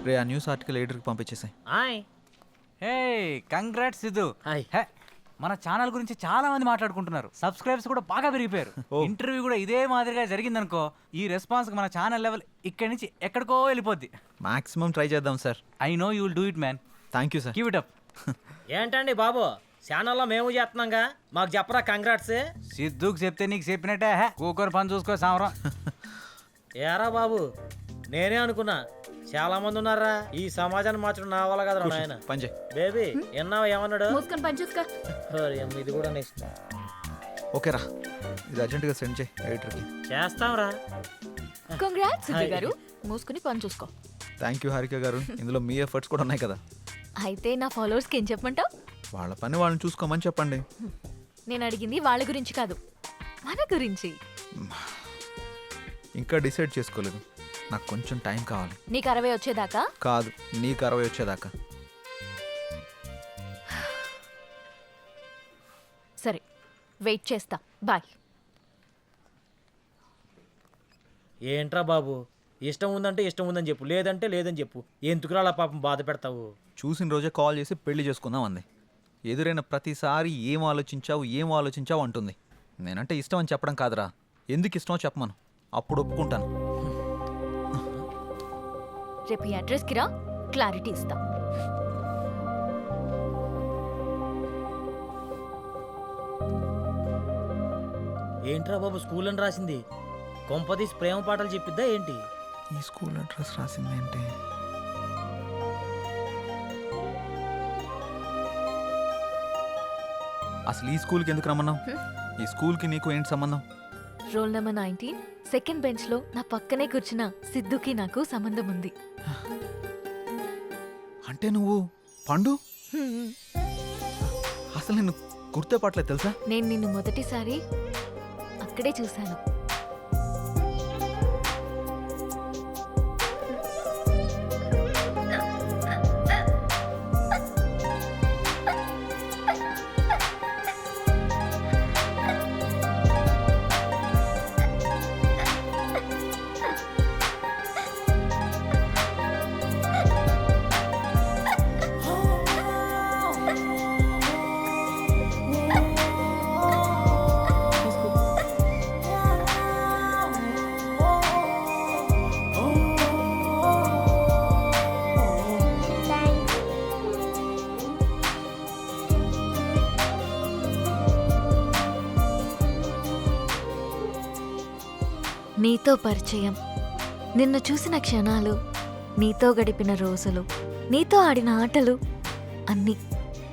రే ఆ news article ఎడిటర్కి పంపించేసాయి. Hi. Hey congrats Siddhu. Hi. Hey మన ఛానల్ గురించి చాలా మంది మాట్లాడుకుంటున్నారు. సబ్స్క్రైబర్స్ కూడా బాగా పెరిగిపోయారు. ఇంటర్వ్యూ కూడా ఇదే మాదిరిగా జరిగిందనుకో, ఈ రెస్పాన్స్ మన ఛానల్ లెవెల్ ఇక్కడి నుంచి ఎక్కడికో వెళ్ళిపోద్ది. మాక్సిమం ట్రై చేద్దాం sir. I know you will do it man. Thank you sir. Keep it up. ఏంటండి బాబు, ఛానల్లో మేము చేస్తున్నాంగా, మాకు చెప్పరా కంగ్రాట్స్? సిద్ధుకు చెప్తే నీకు చెప్పినట్టే. కూకొని పని చూసుకో సామరం. ఏరా బాబు, నేనే అనుకున్నా చాలా మంది ఉన్నారా ఈ సమాజాన్ని మార్చడం నా వల్ల కదా నాయన. పని చేయి. బేబీ ఎన్నావా ఏమన్నాడు? మూసుకొని పని చూసుకో. ఇది కూడా నెక్స్ట్ ఓకే రా, ఇది అర్జెంటుగా సెండ్ చేయి ఎడిటర్కి. చేస్తాంరా. కంగ్రాట్స్ సిద్ధు గారు, మూసుకొని పని చూసుకో. థ్యాంక్ యూ హారిక గారు, ఇందులో మీ ఎఫర్ట్స్ కూడా ఉన్నాయి కదా. అయితే నా ఫాలోవర్స్కి ఏం చెప్పమంటావు? వాళ్ళ పని వాళ్ళని చూసుకోమని చెప్పండి. నేను అడిగింది వాళ్ళ గురించి కాదు, మన గురించి. ఇంకా డిసైడ్ చేసుకోలేదు, నాకు కొంచెం టైం కావాలి. నీకు 60 వచ్చేదాకా? కాదు, నీకు 60 వచ్చేదాకా. సరే, వెయిట్ చేస్తా. బాయ్. ఏంట్రా బాబు, ఇష్టం ఉందంటే ఇష్టం ఉందని చెప్పు, లేదంటే లేదని చెప్పు. ఎందుకురా అలా పాపం బాధ పెడతావు? చూసిన రోజే కాల్ చేసి పెళ్లి చేసుకుందాం అంది. ఎదురైన ప్రతిసారి ఏం ఆలోచించావు అంటుంది. నేనంటే ఇష్టం అని చెప్పడం కాదురా, ఎందుకు ఇష్టమో చెప్పమను, అప్పుడు ఒప్పుకుంటాను. రేపు ఈ అడ్రస్కి రా, క్లారిటీ ఇస్తా. ఏంట్రా బాబు స్కూల్ అని రాసింది? కొంపదీసి ప్రేమ పాటలు చెప్పిద్దా ఏంటి? ఈ స్కూల్ అడ్రస్ రాసిందేంటి? అసలు ఈ స్కూల్కి ఎందుకు రమ్మన్నావు? ఈ స్కూల్కి నీకు ఏంటి సంబంధం? రోల్ నెంబర్ 19 సెకండ్ బెంచ్ లో నా పక్కనే కూర్చున్న సిద్ధుకి నాకు సంబంధం ఉంది. అంటే నువ్వు పండు? అసలు నేను గుర్తుపట్టలేదు తెలుసా? నేను నిన్ను మొదటిసారి అక్కడే చూశాను. నీతో పరిచయం, నిన్ను చూసిన క్షణాలు, నీతో గడిపిన రోజులు, నీతో ఆడిన ఆటలు అన్నీ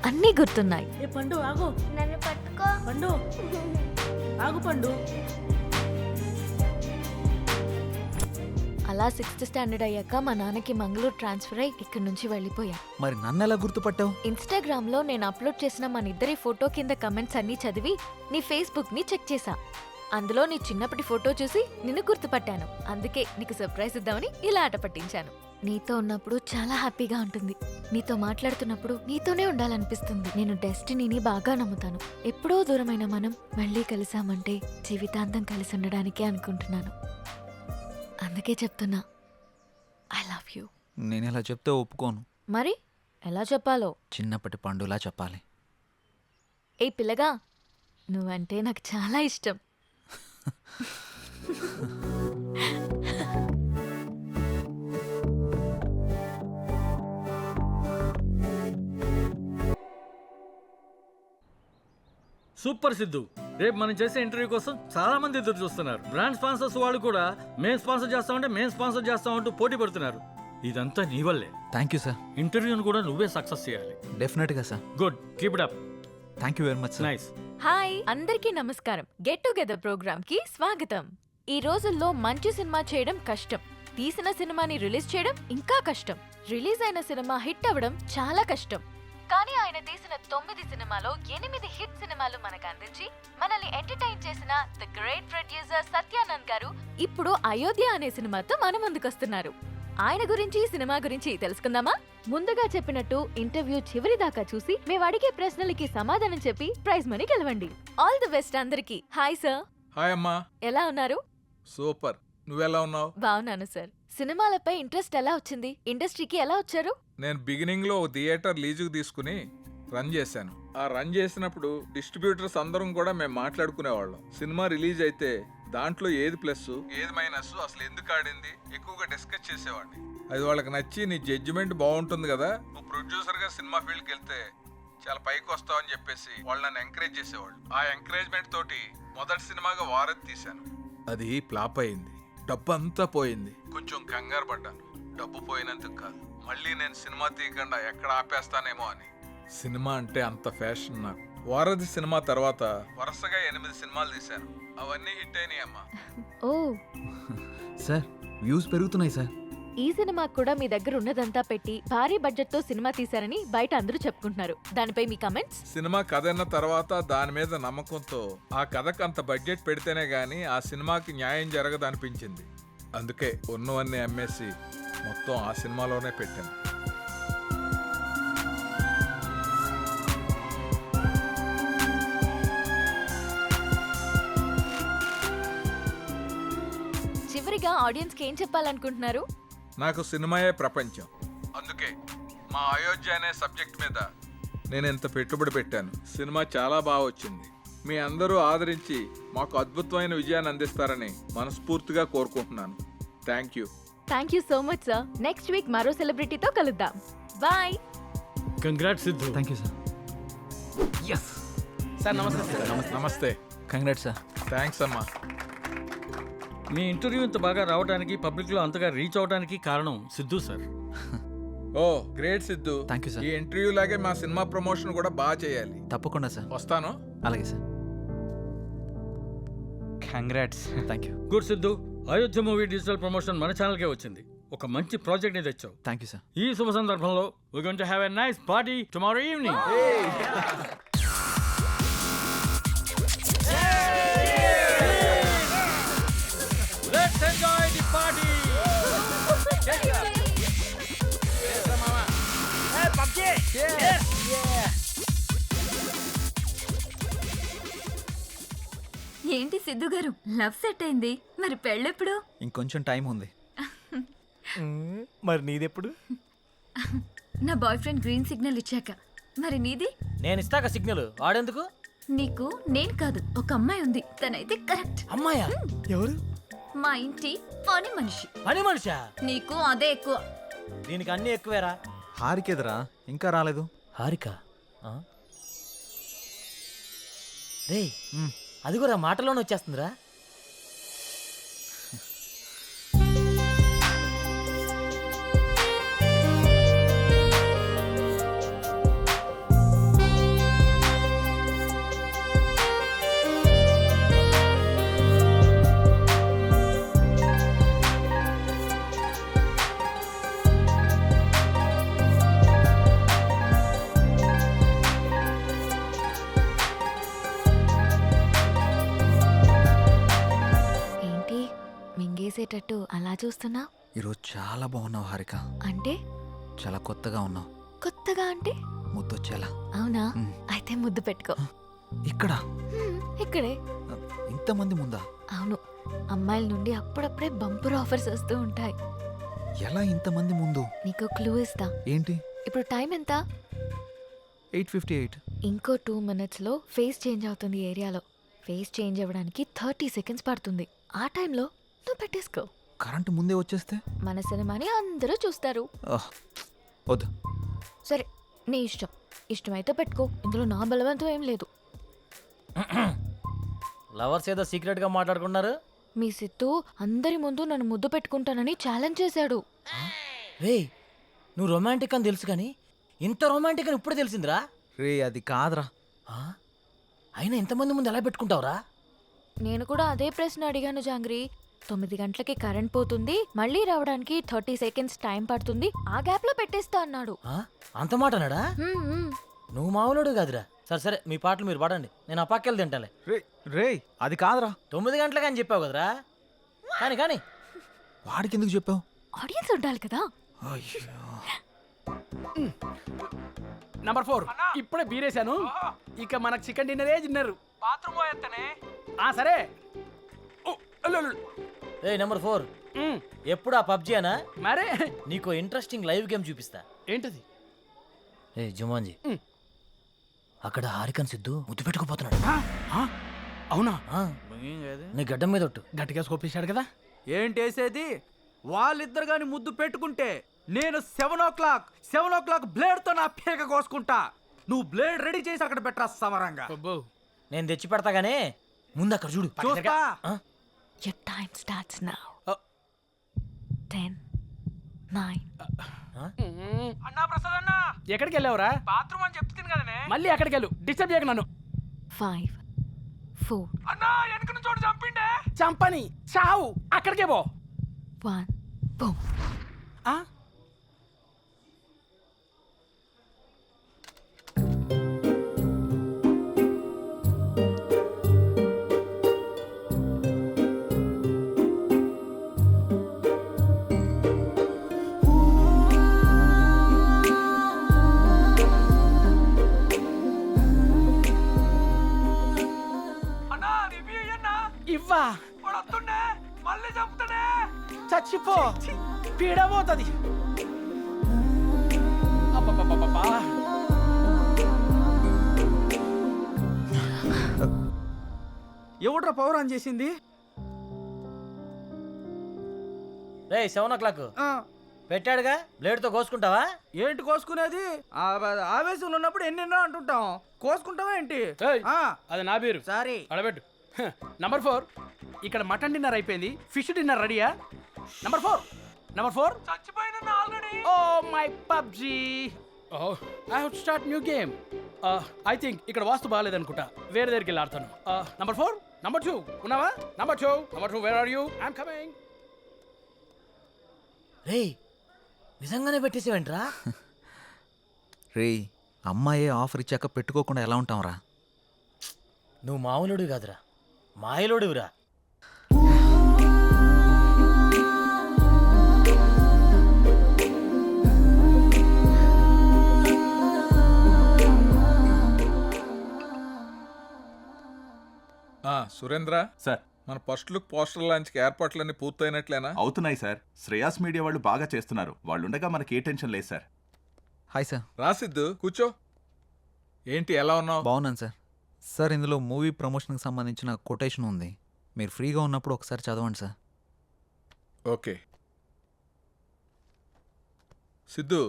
అన్నీ గుర్తున్నాయి. ఏ పండు ఆగు, నన్ను పట్టుకో. పండు ఆగు, పండు. అలా 6th స్టాండర్డ్ అయ్యాక మా నాన్నకి మంగళూరు ట్రాన్స్ఫర్ అయ్యి ఇక్కడి నుంచి వెళ్ళిపోయా. మరి నన్ను ఎలా గుర్తుపట్టావు? ఇన్స్టాగ్రామ్ లో నేను అప్లోడ్ చేసిన మన ఇద్దరి ఫోటో కింద కమెంట్స్ అన్నీ చదివి నీ ఫేస్బుక్ ని చెక్ చేశా. అందులో నీ చిన్నప్పటి ఫోటో చూసి నిన్ను గుర్తుపట్టాను. అందుకే నీకు సర్ప్రైజ్ ఇద్దామని ఇలా ఆట పట్టించాను. నీతో ఉన్నప్పుడు చాలా హ్యాపీగా ఉంటుంది. నీతో మాట్లాడుతున్నప్పుడు నీతోనే ఉండాలనిపిస్తుంది. నేను డెస్టినీని బాగా నమ్ముతాను. ఎప్పుడో దూరమైన మనం మళ్ళీ కలిసామంటే జీవితాంతం కలిసి ఉండడానికే అనుకుంటున్నాను. అందుకే చెప్తున్నా, ఐ లవ్ యూ. నేను ఇలా చెప్తే ఒప్పుకోను. మరి ఎలా చెప్పాలో? చిన్నప్పటి పండులా చెప్పాలి. ఏ పిల్లగా, నువ్వంటే నాకు చాలా ఇష్టం. సూపర్ సిద్ధు, రేపు మనం చేసే ఇంటర్వ్యూ కోసం చాలా మంది ఎదురు చూస్తున్నారు. బ్రాండ్ స్పాన్సర్స్ వాళ్ళు కూడా మేము స్పాన్సర్ చేస్తామంటూ పోటీ పడుతున్నారు. ఇదంతా నీ వల్లే. Thank you sir. ఇంటర్వ్యూని కూడా నువ్వే సక్సెస్ చేయాలి. డెఫినెట్గా sir. Good, keep it up. Thank you very much sir. Nice. Hi అందరికీ నమస్కారం. గెట్ టుగెదర్ ప్రోగ్రామ్ కి స్వాగతం. ఈ రోజుల్లో మంచి సినిమా చేయడం కష్టం, తీసిన సినిమాని రిలీజ్ చేయడం ఇంకా కష్టం, రిలీజ్ అయిన సినిమా హిట్ అవ్వడం చాలా కష్టం. కానీ ఆయన తీసిన 9 సినిమాలో 8 హిట్ సినిమాలు మనకు అందించి మనల్ని ఎంటర్టైన్ చేసిన ద గ్రేట్ ప్రొడ్యూసర్ సత్యానంద్ గారు ఇప్పుడు అయోధ్య అనే సినిమాతో మన ముందుకొస్తున్నారు. ఆయన గురించి, సినిమా గురించి తెలుసుకుందామా? ముందుగా చెప్పినట్టు ఇంటర్వ్యూ చివరి దాకా చూసి మేము అడిగే ప్రశ్నలకి సమాధానం చెప్పి ప్రైజ్ మనీ గెలవండి. ఆల్ ది బెస్ట్ అందరికి. Hi sir. హాయ్ అమ్మా. ఎలా ఉన్నారు? సూపర్, నువ్వెలా ఉన్నావు? బాగున్నాను సార్. సినిమాలపై ఇంట్రెస్ట్ ఎలా వచ్చింది? ఇండస్ట్రీకి ఎలా వచ్చారు? నేను బిగినింగ్ లో ఓ థియేటర్ లీజుకు తీసుకుని రన్ చేశాను. ఆ రన్ చేసినప్పుడు డిస్ట్రిబ్యూటర్స్ అందరం కూడా మేము మాట్లాడుకునేవాళ్ళం. సినిమా రిలీజ్ అయితే దాంట్లో ఏది ప్లస్ ఏది మైనస్, అసలు ఎందుకు ఆడింది ఎక్కువగా డిస్కస్ చేసేవాడిని. అది వాళ్ళకి నచ్చి నీ జడ్జిమెంట్ బాగుంటుంది కదా, నువ్వు ప్రొడ్యూసర్ గా సినిమా ఫీల్డ్కి వెళ్తే చాలా పైకి వస్తావు అని చెప్పేసి వాళ్ళు నన్ను ఎంకరేజ్ చేసేవాళ్ళు. ఆ ఎంకరేజ్మెంట్ తోటి మొదటి సినిమాగా వారధి తీశాను. అది ఫ్లాప్ అయింది, డబ్బు అంతా పోయింది. కొంచెం కంగారు పడ్డాను, డబ్బు పోయినందుకు కాదు, మళ్ళీ నేను సినిమా తీయకుండా ఎక్కడ ఆపేస్తానేమో అని. సినిమా అంటే అంత ఫ్యాషన్ నాకు. వారధి సినిమా తర్వాత వరుసగా 8 సినిమాలు తీశాను, అవన్నీ హిట్ అయినాయి అమ్మా. ఓ, సార్ వ్యూస్ పెరుగుతున్నాయి సార్. ఈ సినిమా కూడా మీ దగ్గర ఉన్నదంతా పెట్టి భారీ బడ్జెట్ తో సినిమా తీశారని బయట అందరూ చెప్పుకుంటున్నారు. దానిపై మీ కమెంట్స్? సినిమా కథ అన్న తర్వాత దాని మీద నమ్మకంతో ఆ కథకు అంత బడ్జెట్ పెడితేనే గానీ ఆ సినిమాకి న్యాయం జరగదు అనిపించింది. అందుకే ఉన్నవన్నీ అమ్మేసి మొత్తం ఆ సినిమాలోనే పెట్టాను. చివరిగా ఆడియన్స్ కి ఏం చెప్పాలనుకుంటున్నారు? నాకు సినిమాయే ప్రపంచం. అందుకే మా అయోధ్య అనే సబ్జెక్ట్ మీద నేను ఎంత పెట్టుబడి పెట్టాను. సినిమా చాలా బాగా వచ్చింది. మీ అందరూ ఆదరించి మాకు అద్భుతమైన విజయాన్ని అందిస్తారని మనస్ఫూర్తిగా కోరుకుంటున్నాను. Thank you. Thank you so much sir. Next week మరో సెలబ్రిటీతో కలుద్దాం. Bye. Congrats Siddhu. Thank you sir. Yes sir నమస్తే. నమస్తే. Congrats sir. థ్యాంక్స్ అమ్మా. మీ ఇంటర్వ్యూ ఇంత బాగా రావడానికి, పబ్లిక్లో అంతగా రీచ్ అవడానికి కారణం Siddhu sir. Oh great Siddhu. Thank you sir. ఈ ఇంటర్వ్యూ లాగే మా సినిమా ప్రమోషన్ కూడా బాగా చేయాలి. తప్పకుండా సార్. వస్తాను. అలాగే sir. Congrats. Thank you. Good Siddhu, Ayodhya movie digital promotion మన ఛానల్కే వచ్చింది. ఒక మంచి ప్రాజెక్ట్ ని తెచ్చావు. Thank you sir. ఈ శుభ సందర్భంలో we're going to have a nice party tomorrow evening. Let's enjoy the party. ఏంటి సిద్ధు గారు, లవ్ సెట్ అయింది, మరి పెళ్ళెప్పుడు? ఇంకొంచెం టైం ఉంది. మరి నీదెప్పుడు? నా బాయ్ ఫ్రెండ్ గ్రీన్ సిగ్నల్ ఇచ్చాక. మరి నీది? నేను ఇస్తాక సిగ్నల్ వాడేందుకు? నీకు నేను కాదు, ఒక అమ్మాయి ఉంది, తనైతే కరెక్ట్. అమ్మాయా? ఎవరు? మా ఇంటి పని మనిషి. పని మనిషా? నీకు అదే ఎక్కువ. దీనికి అన్ని ఎక్కువేరా. హారికేదరా ఇంకా రాలేదు. హారిక రే, అది కూడా మాటలోనే వచ్చేస్తుందిరా. మింగేసేటట్టు అలా చూస్తున్నా? ఈరోజు చాలా బాగున్నావు హారిక. అంటే? చాలా కొత్తగా ఉన్నావు. కొత్తగా అంటే? ముద్దొచ్చేలా. అవునా? మ్. అయితే ముద్దు పెట్టుకో. ఇక్కడ ఇక్కడే. ఇంతమంది ముందా? అవును, అమ్మాయిల నుండి అప్పుడప్పుడే బంపర్ ఆఫర్స్ వస్తూ ఉంటాయి. ఎలా ఇంతమంది ముందు? నీకు క్లూ ఇస్తా. ఏంటి? ఇప్పుడు టైం ఎంత? 8:58. ఇంకో 2 minutes లో ఫేస్ చేంజ్ అవుతుంది ఏరియాలో. ఫేస్ చేంజ్ అవ్వడానికి 30 seconds పడుతుంది. ఆ టైంలో నువ్వు పెట్టేసుకో. కరెంటు ముందే వచ్చేస్తే? మన సినిమాని అందరూ చూస్తారు. వద్దు. సరే, నీ ఇష్టం. ఇష్టమైతే పెట్టుకో, ఇందులో నా బలవంతం ఏం లేదు. లవర్స్ ఏదో సీక్రెట్ గా మాట్లాడుకున్నారు. మీ సిత్తు అందరి ముందు నన్ను ముద్దు పెట్టుకుంటానని ఛాలెంజ్ చేశాడు. రే, నువ్వు రొమాంటిక్ అని తెలుసు కానీ ఇంత రొమాంటిక్ అని ఇప్పుడే తెలిసిందిరా. రే అది కాదురా. ఆ? అయినా ఎంతమంది ముందు ఎలా పెట్టుకుంటావురా? నేను కూడా అదే ప్రశ్న అడిగాను జాంగ్రీ. 9 గంటలకి కరెంట్ పోతుంది, మళ్ళీ రావడానికి 30 seconds టైం పడుతుంది, ఆ గ్యాప్ లో పెట్టేస్తా అన్నాడు. ఆ? అంత మాట అన్నాడా? నువ్వు మామూలుడు కాదురా. సరే సరే, మీ పాటలు మీరు పాడండి, నేను ఆ పక్కెళ్ళి తింటాలే. రే రే అది కాదురా. 9 గంటలకి అని చెప్పావు కదరా. కానీ కానీ వాడికి ఎందుకు చెప్పావు? ఆడియన్స్ ఉండాలి కదా. నంబర్ 4 ఇప్పుడే బీరేశాను. ఇక మనకు చికెన్ డిన్నరే తిన్నారు. బాత్రూమ్ పోయేస్తానే. సరే. నెంబర్ 4 ఎప్పుడు ఆ పబ్జీ అనా? మరే నీకు ఇంట్రెస్టింగ్ లైవ్ గేమ్ చూపిస్తా. ఏంటది? ఏ జుమాన్జీ, అక్కడ హారికన్ సిద్ధు ముద్దు పెట్టుకుపోతున్నాడు. అవునా? ఆ, నీ గడ్డం మీద ఒట్టు. గట్టిగా స్కోపించాడు కదా. ఏంటేసేది? వాళ్ళిద్దరు గాని ముద్దు పెట్టుకుంటే నేను 7 o'clock బ్లేడ్ తో నా పేక కోసుకుంటా. నువ్వు బ్లేడ్ రెడీ చేసి అక్కడ పెట్టరా సమరంగా. అబ్బో. నేను తెచ్చి పెడతా గానీ ముందు అక్కడ చూడు. చూస్తా. ఆ? Your time starts now. Uh. 10, 9. అన్నా ప్రసాద్ అన్న, ఎక్కడికి వెళ్ళావురా? బాత్రూమ్ అని చెప్తుంది కదనే. మళ్ళీ ఎక్కడికి వెళ్ళు, డిస్టర్బ్ చేయక నన్ను. 5, 4, అన్నా వెనక నుంచి చోటు చంపిండే. చంపని చావు, అక్కడికే పో. 1, boom. ఆ? ఇవ్వా మళ్ళీ చంపుతాడే. చచ్చిపో, పీడబోతుంది. అబ్బబ్బబ్బబ్బా. ఎవడ్రా పవర్ ఆన్ చేసింది? రే 7 o'clock పెట్టాడుగా, బ్లేడ్ తో కోసుకుంటావా? ఏంటి కోసుకునేది? ఆవేశంలో ఉన్నప్పుడు ఎన్నెన్నో అంటుంటాం. కోసుకుంటావా ఏంటి? ఏయ్, అది నా పేరు. సారీ. అడబెట్టు. నంబర్ 4, ఇక్కడ మటన్ డిన్నర్ అయిపోయింది, ఫిష్ డిన్నర్ రెడీయా? నంబర్ 4 చచ్చిపోయిన already. Oh my PUBG. Oh I have to start new game. I think ఇక్కడ వాస్తు బాగాలేదనుకుంటా, వేరే దగ్గరికి వెళ్ళి ఆడతాను. నంబర్ 4, నంబర్ 2 ఉన్నావా? Number 2 where are you? I'm coming. రే నిజంగానే పెట్టేసేవేంట్రా? రే అమ్మాయే ఆఫర్ ఇచ్చాక పెట్టుకోకుండా ఎలా ఉంటాంరా? నువ్వు మామూలుడివి కాదురా, మాయలోడివిరా. సురేంద్ర సార్, మన ఫస్ట్ లుక్ పోస్టర్ లాంచ్కి ఏర్పాట్లన్నీ పూర్తయినట్లేనా? అవుతున్నాయి సార్. శ్రేయాస్ మీడియా వాళ్ళు బాగా చేస్తున్నారు. వాళ్ళుండగా మనకి ఏ టెన్షన్ లేదు సార్. Hi sir. రాసిద్దు కూర్చో. ఏంటి ఎలా ఉన్నావు? బాగున్నాను సార్. సార్ ఇందులో మూవీ ప్రమోషన్కి సంబంధించిన కొటేషన్ ఉంది, మీరు ఫ్రీగా ఉన్నప్పుడు ఒకసారి చదవండి సార్. ఓకే. సిద్ధు,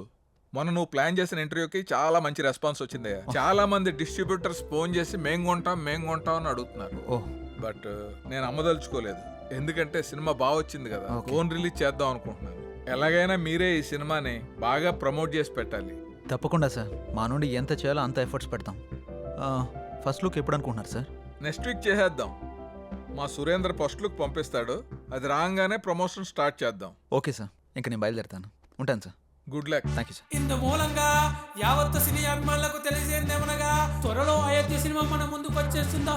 మొన్న నువ్వు ప్లాన్ చేసిన ఇంటర్వ్యూకి చాలా మంచి రెస్పాన్స్ వచ్చింది. చాలా మంది డిస్ట్రిబ్యూటర్స్ ఫోన్ చేసి మేం కొంటాం అని అడుగుతున్నారు. ఓహ్, బట్ నేను అమ్మదలుచుకోలేదు, ఎందుకంటే సినిమా బాగా వచ్చింది కదా. ఫోన్ రిలీజ్ చేద్దాం అనుకుంటున్నాను. ఎలాగైనా మీరే ఈ సినిమాని బాగా ప్రమోట్ చేసి పెట్టాలి. తప్పకుండా సార్, మా నుండి ఎంత చేయాలో అంత ఎఫర్ట్స్ పెడతాం. ఫస్ట్ లుక్ ఎప్పుడు అనుకుంటున్నారు సార్? నెక్స్ట్ వీక్ చేసేద్దాం. మా సురేంద్ర ఫస్ట్ లుక్ పంపిస్తాడు, అది రాగానే ప్రమోషన్ స్టార్ట్ చేద్దాం. ఓకే సార్, ఇంక నేను బయలుదేరుతాను. ఉంటాను sir. Good luck. Thank you sir. ఇందు మూలంగా యావత్ సినీ అభిమానులకు తెలియజేయమనగా త్వరలో అయోధ్య సినిమా మన ముందుకు వచ్చేస్తుందా.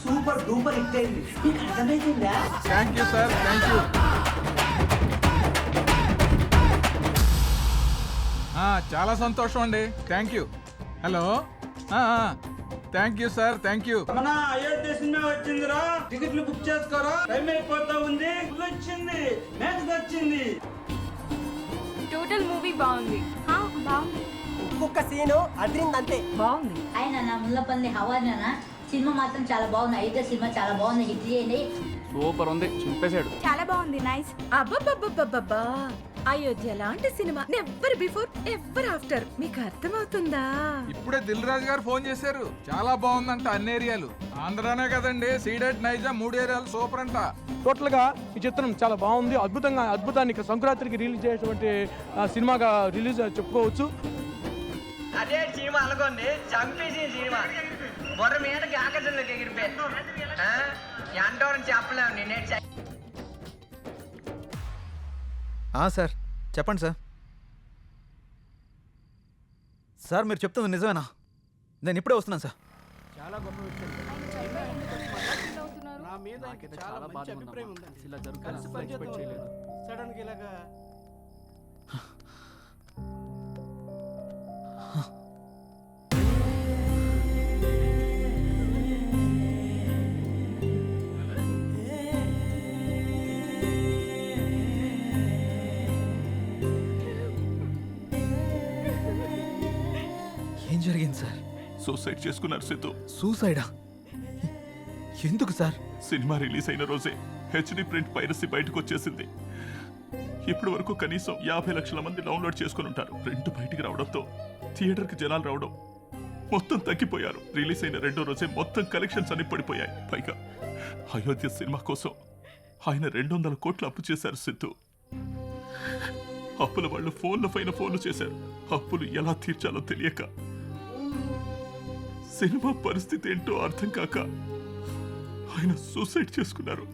సూపర్ డూపర్ హిట్ అయింది. మీకు అర్థమైందా? Thank you sir, thank you. చాలా సంతోషం అండి, thank you. Hello, thank you sir, thank you. మన అయోధ్య సినిమా వచ్చిందిరా, టికెట్లు బుక్ చేసుకోరా, టైం అయిపోతా ఉంది. వచ్చింది, మ్యాచ్ వచ్చింది. టోటల్ మూవీ బాగుంది. బాగుంది. ఒక్కొక్క సీను అదిరింది అంతే. బాగుంది. ఆయన నా ముల్లపల్లి హవానా సినిమా మాత్రం చాలా బాగుంది. అయితే సినిమా చాలా బాగుంది, హిట్ చేయండి. సూపర్ ఉంది, చింపేశాడు. చాలా బాగుంది. నైస్. అబ్బబ్బబ్బబ్బబ్బా, అయోధ్య లాంటి cinema never before ever after. మీకు అర్థమవుతుందా? ఇప్పుడే దిల్ రాజు గారు ఫోన్ చేశారు, చాలా బాగుందంట అన్ని ఏరియాలు. ఆంధ్రానే కదండి, సీడెడ్ నైజాం 3 ఏరియాలు సూపర్ అంట. టోటల్ గా ఈ చిత్రం చాలా బాగుంది. అద్భుతాన్ని సంక్రాంతికి రిలీజ్ చేసేటువంటి సినిమాగా రిలీజ్ చెప్పుకోవచ్చు. అదే సినిమా అనుకోండి, చంపేసి సినిమా బొర్ర మీదకి ఆకర్షణలోకి ఎగిరిపోయారు. ఎంతో చెప్పలేము నేనే. సార్ చెప్పండి సార్. సార్ మీరు చెప్తుంది నిజమేనా? నేను ఇప్పుడే వస్తున్నాను సార్. చాలా గొప్ప విషయం. నా మీద చాలా మంచి అభిప్రాయం ఉందండి. ఇలా జరుగుతుంది. సడన్ గా ఇలాగా జరిగింది సార్? సూసైడ్ చేసుకున్నారు సిద్ధు. సూసైడా? ఎందుకు సార్? సినిమా రిలీజ్ అయిన రోజే హెచ్డి ప్రింట్ పైరసీ బయటకు వచ్చేసింది. ఇప్పటి వరకు కనీసం 50 లక్షల మంది డౌన్లోడ్ చేసుకుని ఉంటారు. ప్రింట్ బయటికి రావడంతో థియేటర్కి జనాలు రావడం మొత్తం తగ్గిపోయారు. రిలీజ్ అయిన 2వ రోజే మొత్తం కలెక్షన్స్ అన్ని పడిపోయాయి. పైగా అయోధ్య సినిమా కోసం ఆయన 200 కోట్లు అప్పు చేశారు సిద్ధు. అప్పుల వాళ్ళు ఫోన్ల పైన ఫోన్లు చేశారు. అప్పులు ఎలా తీర్చాలో తెలియక, సినిమా పరిస్థితి ఏంటో అర్థం కాక ఆయన సూసైడ్ చేసుకున్నారు.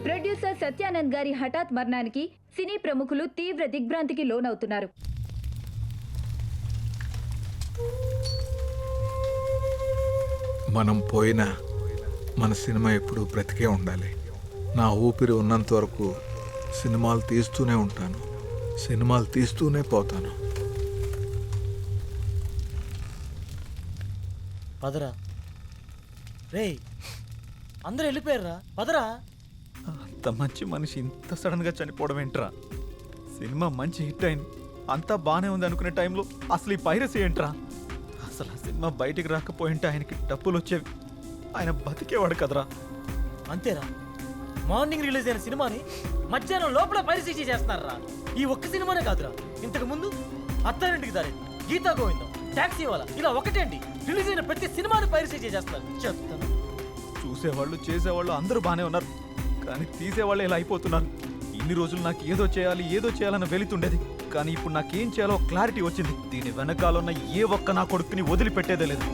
ప్రొడ్యూసర్ సత్యానంద్ గారి హఠాత్ మరణానికి సినీ ప్రముఖులు తీవ్ర దిగ్భ్రాంతికి లోనవుతున్నారు. మనం పోయినా మన సినిమా ఎప్పుడు బ్రతికే ఉండాలి. నా ఊపిరి ఉన్నంత వరకు సినిమాలు తీస్తూనే ఉంటాను, సినిమాలు తీస్తూనే పోతాను. పదరా రేయ్, అందరూ వెళ్ళిపోయారా? పదరా. అంత మంచి మనిషి ఇంత సడన్గా చనిపోవడం ఏంట్రా? సినిమా మంచి హిట్ అయింది, అంతా బాగానే ఉంది అనుకునే టైంలో అసలు ఈ పైరసీ ఏంట్రా? అసలు ఆ సినిమా బయటికి రాకపోయింటే ఆయనకి డబ్బులు వచ్చేవి, ఆయన బతికేవాడు కదరా. అంతేరా, మార్నింగ్ రిలీజ్ అయిన సినిమాని మధ్యాహ్నం లోపల పైరసీ చేస్తున్నారా? ఈ ఒక్క సినిమానే కాదురా, ఇంతకు ముందు అత్తారింటికి దారి, గీతా గోవిందం, టాక్సీ వాళ్ళ, ఇలా ఒకటేంటి రిలీజ్ అయిన ప్రతి సినిమాని పైరసీ చేస్తున్నారు. చెప్తాను. చూసేవాళ్ళు చేసేవాళ్ళు అందరూ బాగానే ఉన్నారు, కానీ తీసేవాళ్ళు ఇలా అయిపోతున్నారు. ఇన్ని రోజులు నాకు ఏదో చేయాలన్న వెళుతుండేది, కానీ ఇప్పుడు నాకేం చేయాలో క్లారిటీ వచ్చింది. దీని వెనకాలన్న ఏ ఒక్క నా కొడుకుని వదిలిపెట్టేదే లేదు.